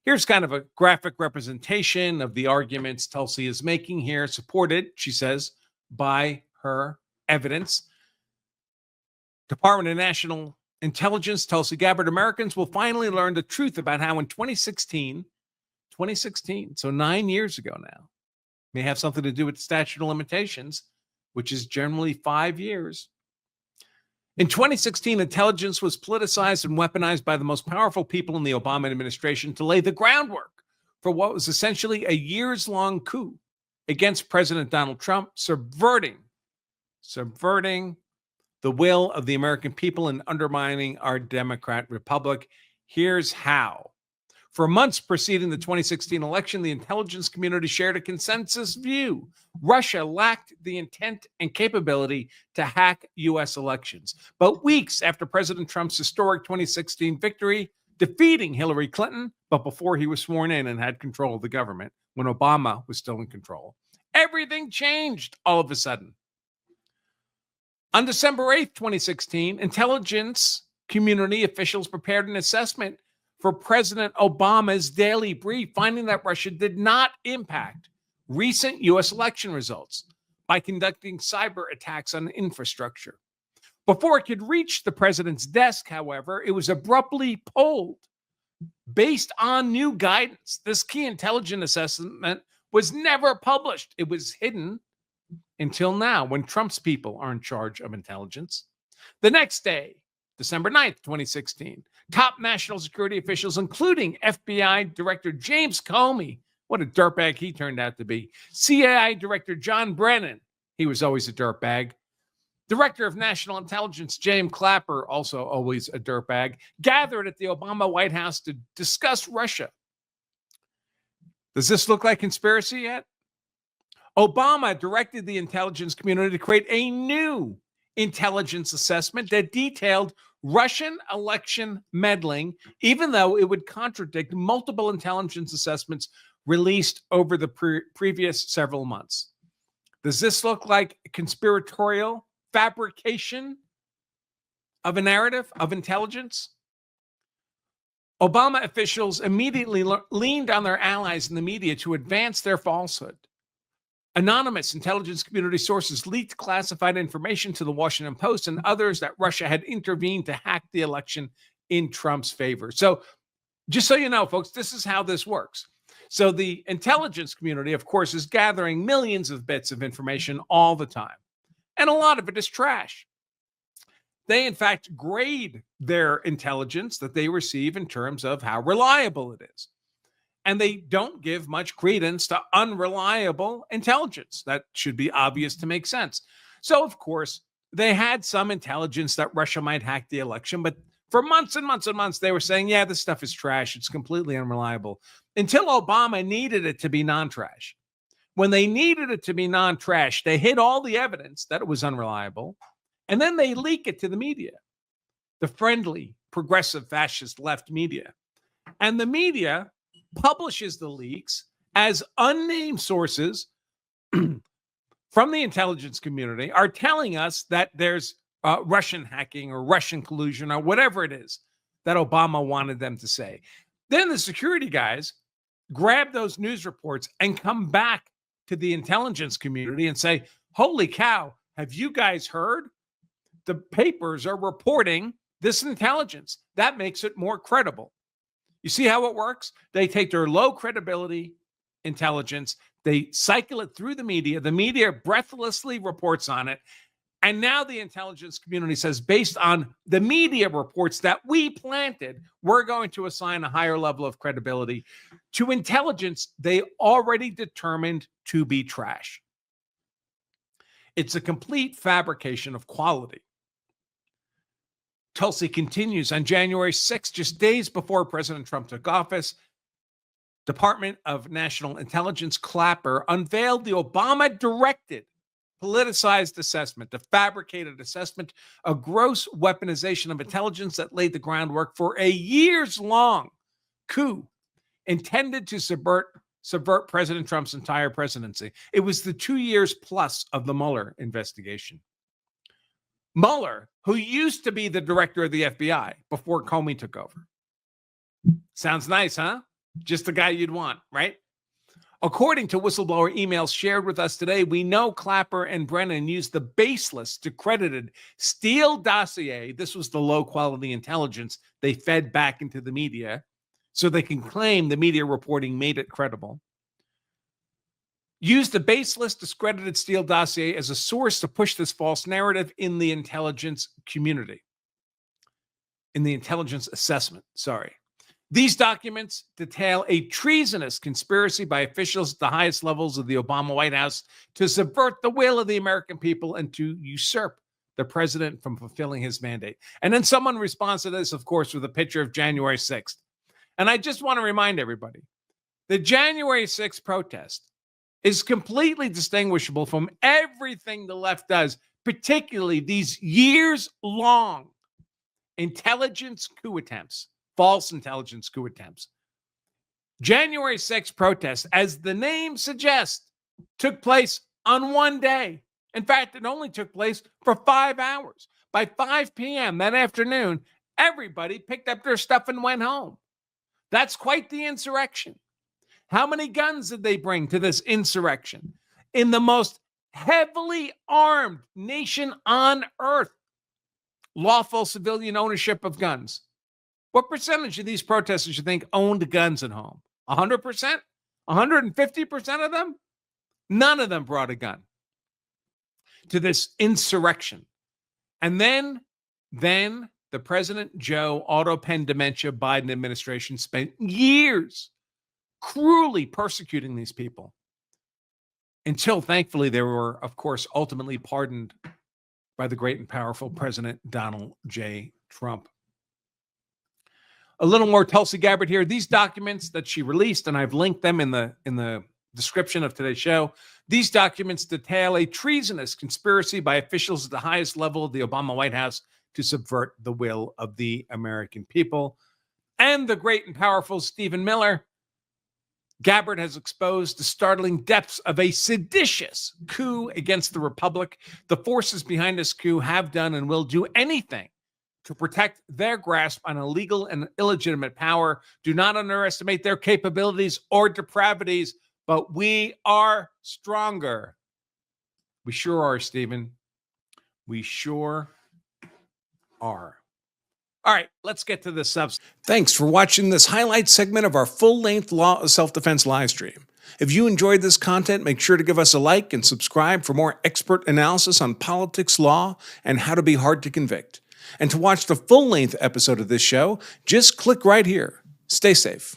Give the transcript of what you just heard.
Here's kind of a graphic representation of the arguments Tulsi is making here, supported, she says, by her evidence. Department of National Intelligence, Tulsi Gabbard, Americans will finally learn the truth about how in 2016, so 9 years ago now, may have something to do with the statute of limitations, which is generally 5 years. In 2016, intelligence was politicized and weaponized by the most powerful people in the Obama administration to lay the groundwork for what was essentially a years-long coup against President Donald Trump, subverting the will of the American people and undermining our democratic republic. Here's how. For months preceding the 2016 election, the intelligence community shared a consensus view. Russia lacked the intent and capability to hack U.S. elections. But weeks after President Trump's historic 2016 victory, defeating Hillary Clinton, but before he was sworn in and had control of the government, when Obama was still in control, everything changed all of a sudden. On December 8th, 2016, intelligence community officials prepared an assessment for President Obama's daily brief, finding that Russia did not impact recent U.S. election results by conducting cyber attacks on infrastructure. Before it could reach the president's desk, however, it was abruptly pulled based on new guidance. This key intelligence assessment was never published. It was hidden until now, when Trump's people are in charge of intelligence. The next day, December 9th, 2016, top national security officials, including FBI Director James Comey, what a dirtbag he turned out to be, CIA Director John Brennan, he was always a dirtbag, Director of National Intelligence James Clapper, also always a dirtbag, gathered at the Obama White House to discuss Russia. Does this look like conspiracy yet? Obama directed the intelligence community to create a new intelligence assessment that detailed Russian election meddling, even though it would contradict multiple intelligence assessments released over the previous several months. Does this look like conspiratorial fabrication of a narrative of intelligence? Obama officials immediately leaned on their allies in the media to advance their falsehood. Anonymous intelligence community sources leaked classified information to the Washington Post and others that Russia had intervened to hack the election in Trump's favor. So just so you know, folks, this is how this works. So the intelligence community, of course, is gathering millions of bits of information all the time. And a lot of it is trash. They, in fact, grade their intelligence that they receive in terms of how reliable it is. And they don't give much credence to unreliable intelligence. That should be obvious to make sense. So, of course, they had some intelligence that Russia might hack the election, but for months and months and months, they were saying, yeah, this stuff is trash. It's completely unreliable, until Obama needed it to be non-trash. When they needed it to be non-trash, they hid all the evidence that it was unreliable, and then they leak it to the media, the friendly, progressive, fascist left media. And the media publishes the leaks as unnamed sources from the intelligence community are telling us that there's Russian hacking or Russian collusion or whatever it is that Obama wanted them to say. Then the security guys grab those news reports and come back to the intelligence community and say, holy cow, have you guys heard? The papers are reporting this intelligence. That makes it more credible. You see how it works? They take their low credibility intelligence, they cycle it through the media breathlessly reports on it, and now the intelligence community says, based on the media reports that we planted, we're going to assign a higher level of credibility to intelligence they already determined to be trash. It's a complete fabrication of quality. Tulsi continues, on January 6th, just days before President Trump took office, Department of National Intelligence Clapper unveiled the Obama-directed politicized assessment, the fabricated assessment, a gross weaponization of intelligence that laid the groundwork for a years-long coup intended to subvert President Trump's entire presidency. It was the 2 years plus of the Mueller investigation. Mueller, who used to be the director of the FBI before Comey took over. Sounds nice, huh? Just the guy you'd want, right? According to whistleblower emails shared with us today, we know Clapper and Brennan used the baseless, discredited Steele dossier. This was the low-quality intelligence they fed back into the media so they can claim the media reporting made it credible. Used the baseless, discredited Steele dossier as a source to push this false narrative in the intelligence community. In the intelligence assessment, sorry. These documents detail a treasonous conspiracy by officials at the highest levels of the Obama White House to subvert the will of the American people and to usurp the president from fulfilling his mandate. And then someone responds to this, of course, with a picture of January 6th. And I just want to remind everybody, the January 6th protest is completely distinguishable from everything the left does, particularly these years-long intelligence coup attempts. False intelligence coup attempts. January 6th protests, as the name suggests, took place on one day. In fact, it only took place for 5 hours. By 5 p.m. that afternoon, everybody picked up their stuff and went home. That's quite the insurrection. How many guns did they bring to this insurrection? In the most heavily armed nation on earth, lawful civilian ownership of guns. What percentage of these protesters you think owned guns at home? 100%? 150% of them? None of them brought a gun to this insurrection. And then the President Joe auto pen dementia Biden administration spent years cruelly persecuting these people until, thankfully, they were, of course, ultimately pardoned by the great and powerful President Donald J. Trump. A little more Tulsi Gabbard here. These documents that she released, and I've linked them in the description of today's show. These documents detail a treasonous conspiracy by officials at the highest level of the Obama White House to subvert the will of the American people. And the great and powerful Stephen Miller. Gabbard has exposed the startling depths of a seditious coup against the Republic. The forces behind this coup have done and will do anything to protect their grasp on illegal and illegitimate power. Do not underestimate their capabilities or depravities, but we are stronger. We sure are, Stephen. We sure are. All right, let's get to the substance. Thanks for watching this highlight segment of our full-length Law of Self-Defense live stream. If you enjoyed this content, make sure to give us a like and subscribe for more expert analysis on politics, law, and how to be hard to convict. And to watch the full-length episode of this show, just click right here. Stay safe.